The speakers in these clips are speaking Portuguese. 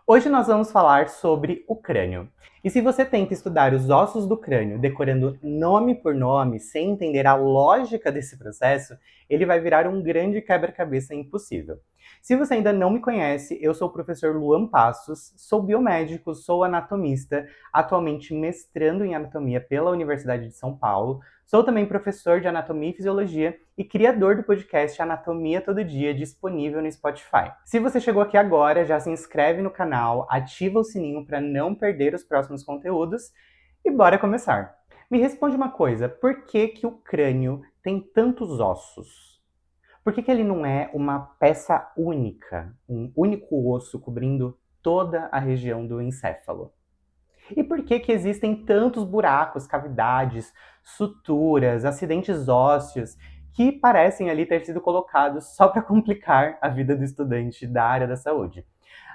Hoje nós vamos falar sobre o crânio. E se você tenta estudar os ossos do crânio decorando nome por nome, sem entender a lógica desse processo, ele vai virar um grande quebra-cabeça impossível. Se você ainda não me conhece, eu sou o professor Luan Passos, sou biomédico, sou anatomista, atualmente mestrando em anatomia pela Universidade de São Paulo, sou também professor de anatomia e fisiologia e criador do podcast Anatomia Todo Dia, disponível no Spotify. Se você chegou aqui agora, já se inscreve no canal, ativa o sininho para não perder os próximos conteúdos e bora começar. Me responde uma coisa, por que que o crânio tem tantos ossos? Por que que ele não é uma peça única, um único osso cobrindo toda a região do encéfalo? E por que que existem tantos buracos, cavidades, suturas, acidentes ósseos que parecem ali ter sido colocados só para complicar a vida do estudante da área da saúde?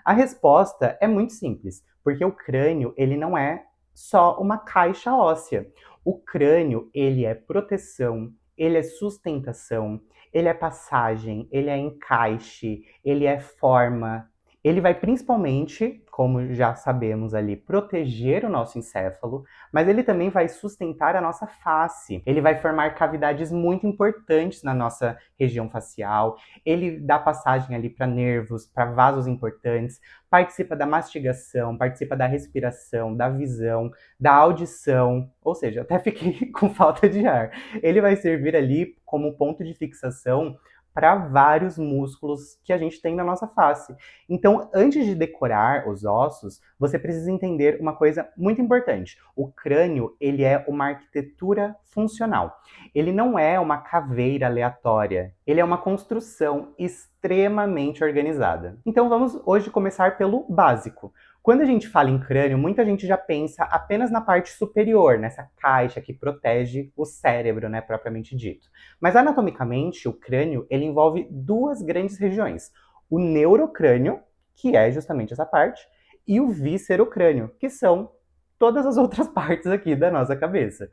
A resposta é muito simples, porque o crânio, ele não é só uma caixa óssea. O crânio, ele é proteção, ele é sustentação, ele é passagem, ele é encaixe, ele é forma. Ele vai principalmente, como já sabemos ali, proteger o nosso encéfalo, mas ele também vai sustentar a nossa face. Ele vai formar cavidades muito importantes na nossa região facial. Ele dá passagem ali para nervos, para vasos importantes, participa da mastigação, participa da respiração, da visão, da audição, ou seja, até fiquei com falta de ar. Ele vai servir ali como ponto de fixação para vários músculos que a gente tem na nossa face. Então, antes de decorar os ossos, você precisa entender uma coisa muito importante. O crânio, ele é uma arquitetura funcional. Ele não é uma caveira aleatória. Ele é uma construção extremamente organizada. Então, vamos hoje começar pelo básico. Quando a gente fala em crânio, muita gente já pensa apenas na parte superior, nessa caixa que protege o cérebro, né, propriamente dito. Mas anatomicamente, o crânio, ele envolve duas grandes regiões: o neurocrânio, que é justamente essa parte, e o viscerocrânio, que são todas as outras partes aqui da nossa cabeça.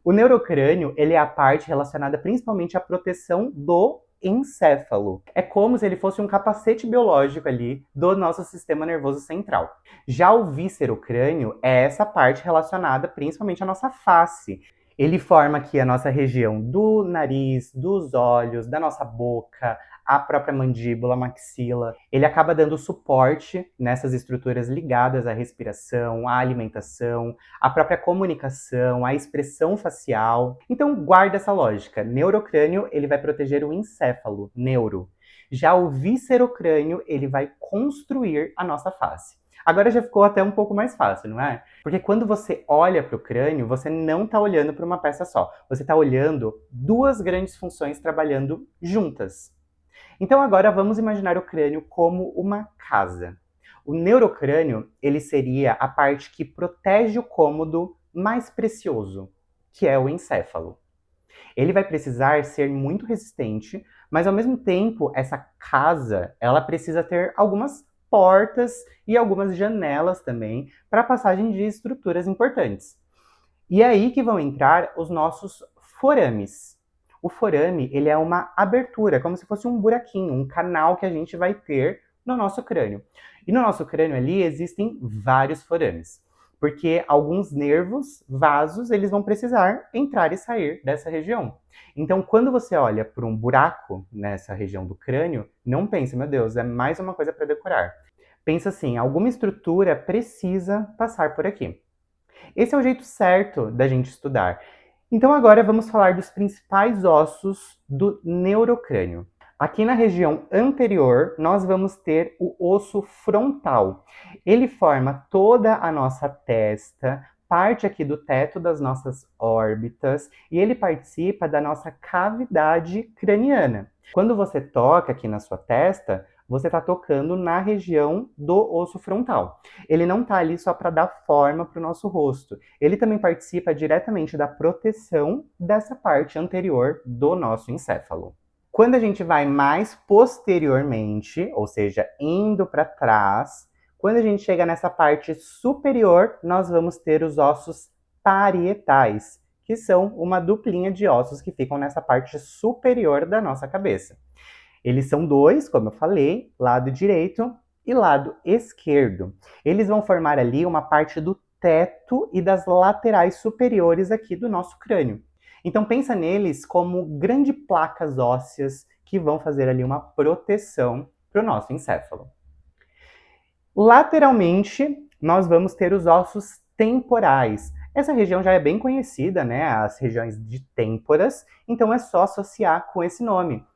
O neurocrânio, ele é a parte relacionada principalmente à proteção do encéfalo. É como se ele fosse um capacete biológico ali do nosso sistema nervoso central. Já o viscerocrânio é essa parte relacionada principalmente à nossa face. Ele forma aqui a nossa região do nariz, dos olhos, da nossa boca, a própria mandíbula, maxila. Ele acaba dando suporte nessas estruturas ligadas à respiração, à alimentação, à própria comunicação, à expressão facial. Então, guarda essa lógica. Neurocrânio, ele vai proteger o encéfalo, neuro. Já o viscerocrânio, ele vai construir a nossa face. Agora já ficou até um pouco mais fácil, não é? Porque quando você olha para o crânio, você não está olhando para uma peça só. Você está olhando duas grandes funções trabalhando juntas. Então agora vamos imaginar o crânio como uma casa. O neurocrânio, ele seria a parte que protege o cômodo mais precioso, que é o encéfalo. Ele vai precisar ser muito resistente, mas ao mesmo tempo, essa casa, ela precisa ter algumas portas e algumas janelas também para a passagem de estruturas importantes. E é aí que vão entrar os nossos forames. O forame, ele é uma abertura, como se fosse um buraquinho, um canal que a gente vai ter no nosso crânio. E no nosso crânio ali existem vários forames, porque alguns nervos, vasos, eles vão precisar entrar e sair dessa região. Então, quando você olha por um buraco nessa região do crânio, não pense, meu Deus, é mais uma coisa para decorar. Pensa assim, alguma estrutura precisa passar por aqui. Esse é o jeito certo da gente estudar. Então agora vamos falar dos principais ossos do neurocrânio. Aqui na região anterior, nós vamos ter o osso frontal. Ele forma toda a nossa testa, parte aqui do teto das nossas órbitas e ele participa da nossa cavidade craniana. Quando você toca aqui na sua testa, você está tocando na região do osso frontal. Ele não está ali só para dar forma para o nosso rosto. Ele também participa diretamente da proteção dessa parte anterior do nosso encéfalo. Quando a gente vai mais posteriormente, ou seja, indo para trás, quando a gente chega nessa parte superior, nós vamos ter os ossos parietais, que são uma duplinha de ossos que ficam nessa parte superior da nossa cabeça. Eles são dois, como eu falei, lado direito e lado esquerdo, eles vão formar ali uma parte do teto e das laterais superiores aqui do nosso crânio. Então pensa neles como grandes placas ósseas que vão fazer ali uma proteção para o nosso encéfalo. Lateralmente, nós vamos ter os ossos temporais. Essa região já é bem conhecida, né? As regiões de têmporas, então é só associar com esse nome.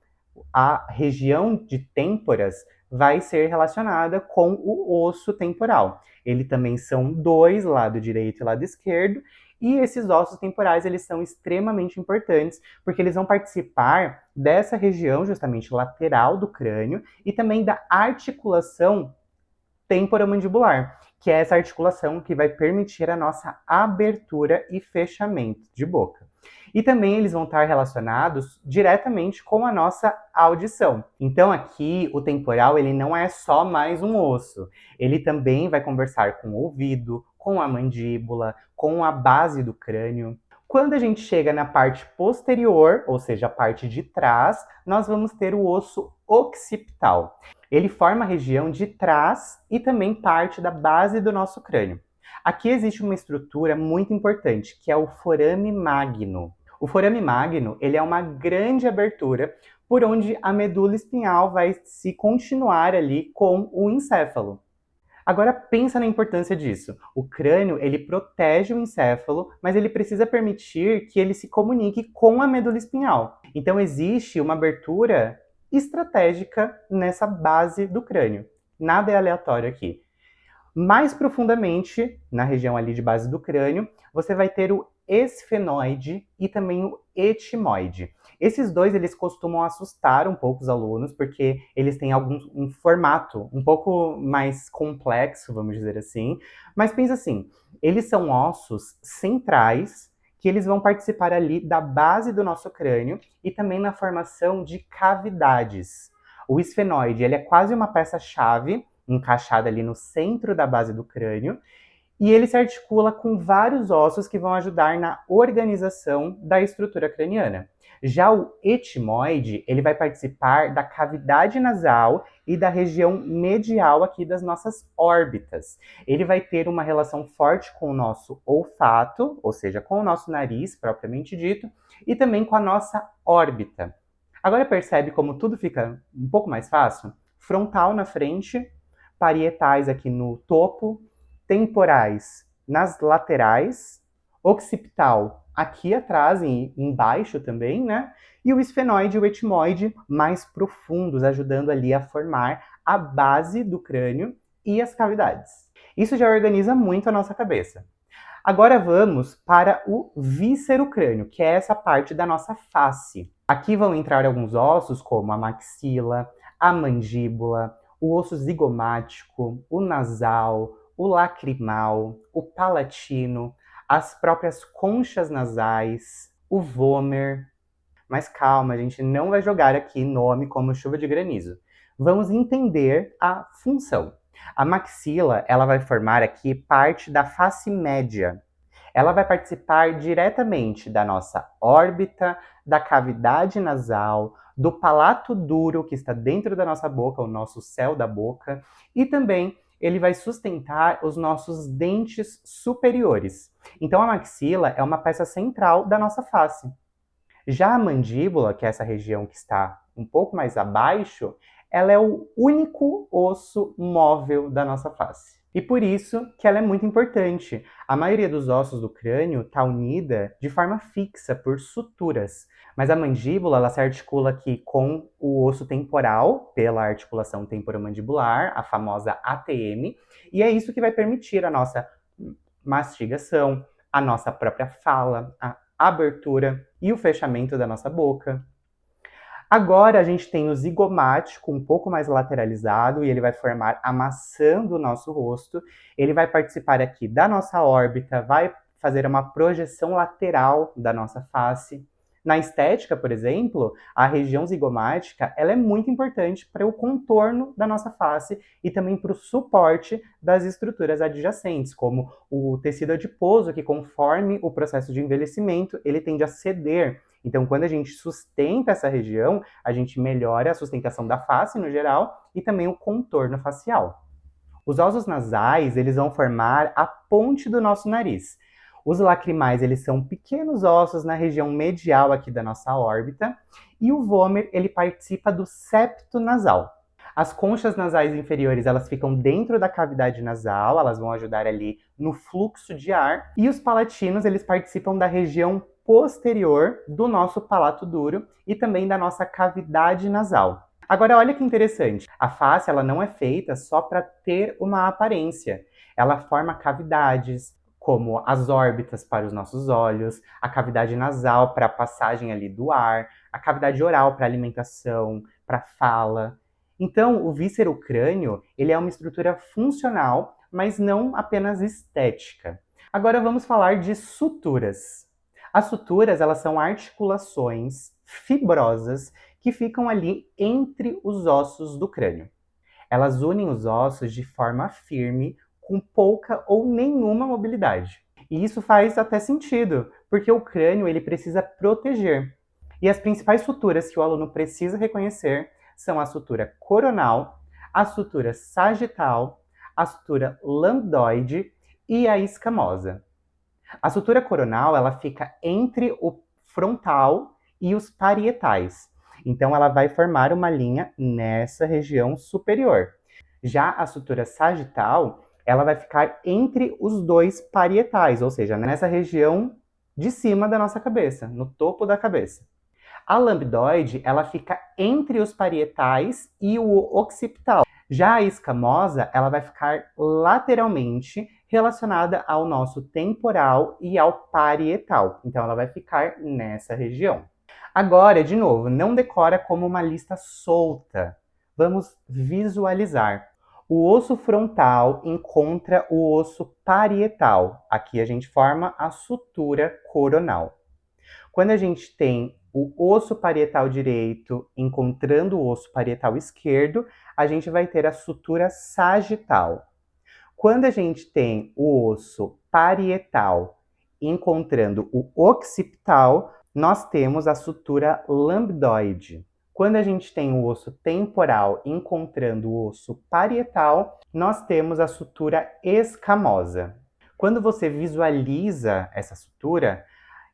A região de têmporas vai ser relacionada com o osso temporal. Ele também são dois, lado direito e lado esquerdo, e esses ossos temporais eles são extremamente importantes porque eles vão participar dessa região justamente lateral do crânio e também da articulação temporomandibular, que é essa articulação que vai permitir a nossa abertura e fechamento de boca. E também eles vão estar relacionados diretamente com a nossa audição. Então aqui o temporal ele não é só mais um osso, ele também vai conversar com o ouvido, com a mandíbula, com a base do crânio. Quando a gente chega na parte posterior, ou seja, a parte de trás, nós vamos ter o osso occipital. Ele forma a região de trás e também parte da base do nosso crânio. Aqui existe uma estrutura muito importante, que é o forame magno. O forame magno, ele é uma grande abertura por onde a medula espinhal vai se continuar ali com o encéfalo. Agora pensa na importância disso. O crânio, ele protege o encéfalo, mas ele precisa permitir que ele se comunique com a medula espinhal. Então existe uma abertura estratégica nessa base do crânio. Nada é aleatório aqui. Mais profundamente, na região ali de base do crânio, você vai ter o esfenoide e também o etimoide. Esses dois, eles costumam assustar um pouco os alunos, porque eles têm um formato um pouco mais complexo, vamos dizer assim. Mas pensa assim, eles são ossos centrais, que eles vão participar ali da base do nosso crânio e também na formação de cavidades. O esfenoide, ele é quase uma peça-chave, encaixada ali no centro da base do crânio, e ele se articula com vários ossos que vão ajudar na organização da estrutura craniana. Já o etimoide, ele vai participar da cavidade nasal e da região medial aqui das nossas órbitas. Ele vai ter uma relação forte com o nosso olfato, ou seja, com o nosso nariz, propriamente dito, e também com a nossa órbita. Agora percebe como tudo fica um pouco mais fácil? Frontal na frente, parietais aqui no topo, temporais nas laterais, occipital aqui atrás e embaixo também, né? E o esfenoide e o etimoide mais profundos, ajudando ali a formar a base do crânio e as cavidades. Isso já organiza muito a nossa cabeça. Agora vamos para o víscero crânio, que é essa parte da nossa face. Aqui vão entrar alguns ossos como a maxila, a mandíbula, o osso zigomático, o nasal, o lacrimal, o palatino, as próprias conchas nasais, o vômer. Mas calma, a gente não vai jogar aqui nome como chuva de granizo. Vamos entender a função. A maxila, ela vai formar aqui parte da face média. Ela vai participar diretamente da nossa órbita, da cavidade nasal, do palato duro que está dentro da nossa boca, o nosso céu da boca, e também ele vai sustentar os nossos dentes superiores. Então a maxila é uma peça central da nossa face. Já a mandíbula, que é essa região que está um pouco mais abaixo, ela é o único osso móvel da nossa face. E por isso que ela é muito importante. A maioria dos ossos do crânio está unida de forma fixa por suturas, mas a mandíbula ela se articula aqui com o osso temporal pela articulação temporomandibular, a famosa ATM, e é isso que vai permitir a nossa mastigação, a nossa própria fala, a abertura e o fechamento da nossa boca. Agora a gente tem o zigomático um pouco mais lateralizado e ele vai formar a maçã do nosso rosto. Ele vai participar aqui da nossa órbita, vai fazer uma projeção lateral da nossa face. Na estética, por exemplo, a região zigomática ela é muito importante para o contorno da nossa face e também para o suporte das estruturas adjacentes, como o tecido adiposo, que conforme o processo de envelhecimento, ele tende a ceder. Então, quando a gente sustenta essa região, a gente melhora a sustentação da face no geral e também o contorno facial. Os ossos nasais, eles vão formar a ponte do nosso nariz. Os lacrimais, eles são pequenos ossos na região medial aqui da nossa órbita, e o vômer, ele participa do septo nasal. As conchas nasais inferiores, elas ficam dentro da cavidade nasal, elas vão ajudar ali no fluxo de ar, e os palatinos, eles participam da região posterior do nosso palato duro e também da nossa cavidade nasal. Agora, olha que interessante. A face, ela não é feita só para ter uma aparência. Ela forma cavidades, como as órbitas para os nossos olhos, a cavidade nasal para a passagem ali do ar, a cavidade oral para alimentação, para fala. Então, o víscero-crânio, ele é uma estrutura funcional, mas não apenas estética. Agora vamos falar de suturas. As suturas, elas são articulações fibrosas que ficam ali entre os ossos do crânio. Elas unem os ossos de forma firme, com pouca ou nenhuma mobilidade. E isso faz até sentido, porque o crânio ele precisa proteger. E as principais suturas que o aluno precisa reconhecer são a sutura coronal, a sutura sagital, a sutura lambdoide e a escamosa. A sutura coronal, ela fica entre o frontal e os parietais. Então, ela vai formar uma linha nessa região superior. Já a sutura sagital, ela vai ficar entre os dois parietais, ou seja, nessa região de cima da nossa cabeça, no topo da cabeça. A lambdoide, ela fica entre os parietais e o occipital. Já a escamosa, ela vai ficar lateralmente relacionada ao nosso temporal e ao parietal. Então, ela vai ficar nessa região. Agora, de novo, não decora como uma lista solta. Vamos visualizar. O osso frontal encontra o osso parietal. Aqui a gente forma a sutura coronal. Quando a gente tem o osso parietal direito encontrando o osso parietal esquerdo, a gente vai ter a sutura sagital. Quando a gente tem o osso parietal encontrando o occipital, nós temos a sutura lambdoide. Quando a gente tem o osso temporal encontrando o osso parietal, nós temos a sutura escamosa. Quando você visualiza essa sutura,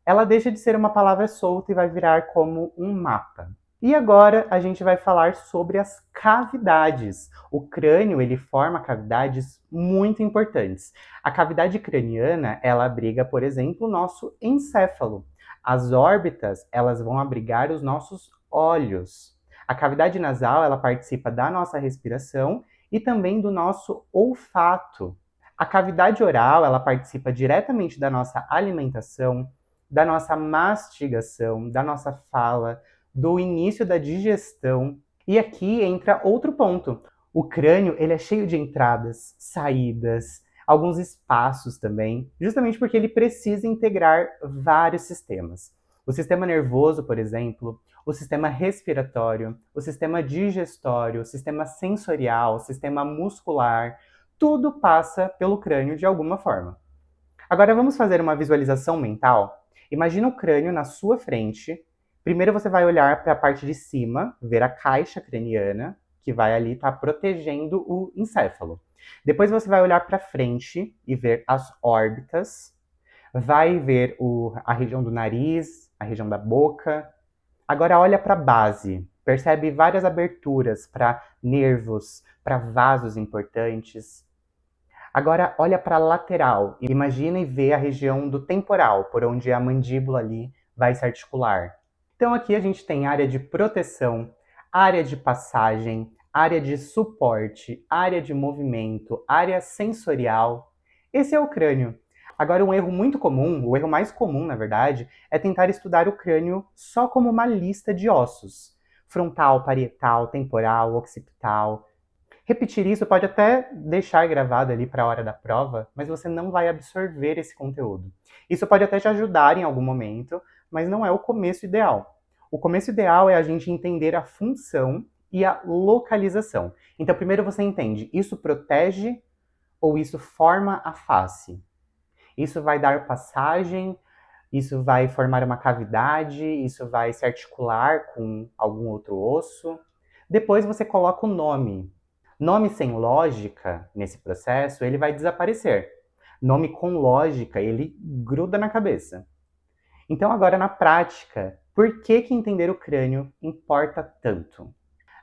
ela deixa de ser uma palavra solta e vai virar como um mapa. E agora a gente vai falar sobre as cavidades. O crânio, ele forma cavidades muito importantes. A cavidade craniana, ela abriga, por exemplo, o nosso encéfalo. As órbitas, elas vão abrigar os nossos olhos. A cavidade nasal, ela participa da nossa respiração e também do nosso olfato. A cavidade oral, ela participa diretamente da nossa alimentação, da nossa mastigação, da nossa fala, do início da digestão. E aqui entra outro ponto. O crânio, ele é cheio de entradas, saídas, alguns espaços também, justamente porque ele precisa integrar vários sistemas. O sistema nervoso, por exemplo, o sistema respiratório, o sistema digestório, o sistema sensorial, o sistema muscular, tudo passa pelo crânio de alguma forma. Agora vamos fazer uma visualização mental? Imagina o crânio na sua frente. Primeiro você vai olhar para a parte de cima, ver a caixa craniana, que vai ali estar protegendo o encéfalo. Depois você vai olhar para frente e ver as órbitas. Vai ver a região do nariz, a região da boca. Agora olha para a base. Percebe várias aberturas para nervos, para vasos importantes. Agora olha para a lateral. Imagina e vê a região do temporal, por onde a mandíbula ali vai se articular. Então aqui a gente tem área de proteção, área de passagem, área de suporte, área de movimento, área sensorial. Esse é o crânio. Agora um erro muito comum, o erro mais comum na verdade, é tentar estudar o crânio só como uma lista de ossos. Frontal, parietal, temporal, occipital. Repetir isso pode até deixar gravado ali para a hora da prova, mas você não vai absorver esse conteúdo. Isso pode até te ajudar em algum momento, mas não é o começo ideal. O começo ideal é a gente entender a função e a localização. Então, primeiro você entende, isso protege ou isso forma a face? Isso vai dar passagem, isso vai formar uma cavidade, isso vai se articular com algum outro osso. Depois você coloca o nome. Nome sem lógica, nesse processo, ele vai desaparecer. Nome com lógica, ele gruda na cabeça. Então agora na prática, por que entender o crânio importa tanto?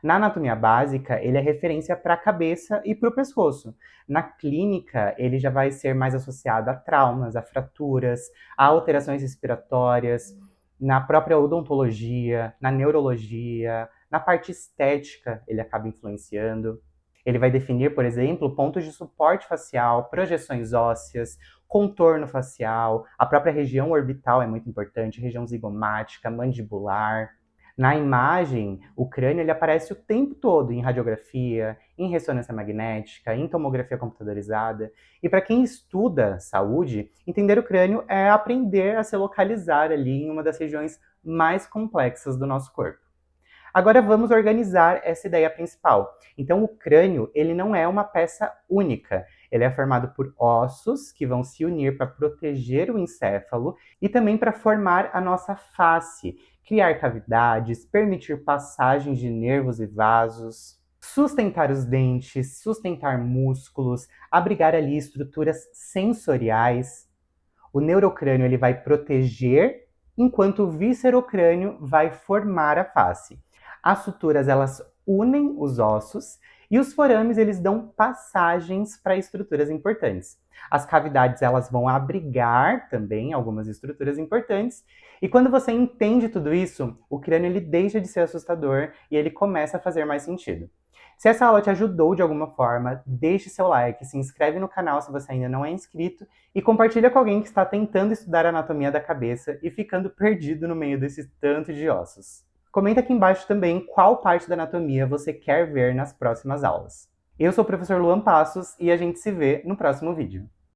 Na anatomia básica, ele é referência para a cabeça e para o pescoço. Na clínica, ele já vai ser mais associado a traumas, a fraturas, a alterações respiratórias, na própria odontologia, na neurologia, na parte estética, ele acaba influenciando. Ele vai definir, por exemplo, pontos de suporte facial, projeções ósseas, contorno facial, a própria região orbital é muito importante, região zigomática, mandibular. Na imagem, o crânio ele aparece o tempo todo em radiografia, em ressonância magnética, em tomografia computadorizada. E para quem estuda saúde, entender o crânio é aprender a se localizar ali em uma das regiões mais complexas do nosso corpo. Agora vamos organizar essa ideia principal. Então o crânio, ele não é uma peça única. Ele é formado por ossos que vão se unir para proteger o encéfalo e também para formar a nossa face, criar cavidades, permitir passagens de nervos e vasos, sustentar os dentes, sustentar músculos, abrigar ali estruturas sensoriais. O neurocrânio ele vai proteger, enquanto o viscerocrânio vai formar a face. As suturas elas unem os ossos e os forames eles dão passagens para estruturas importantes. As cavidades elas vão abrigar também algumas estruturas importantes. E quando você entende tudo isso, o crânio ele deixa de ser assustador e ele começa a fazer mais sentido. Se essa aula te ajudou de alguma forma, deixe seu like, se inscreve no canal se você ainda não é inscrito e compartilha com alguém que está tentando estudar a anatomia da cabeça e ficando perdido no meio desse tanto de ossos. Comenta aqui embaixo também qual parte da anatomia você quer ver nas próximas aulas. Eu sou o professor Luan Passos e a gente se vê no próximo vídeo.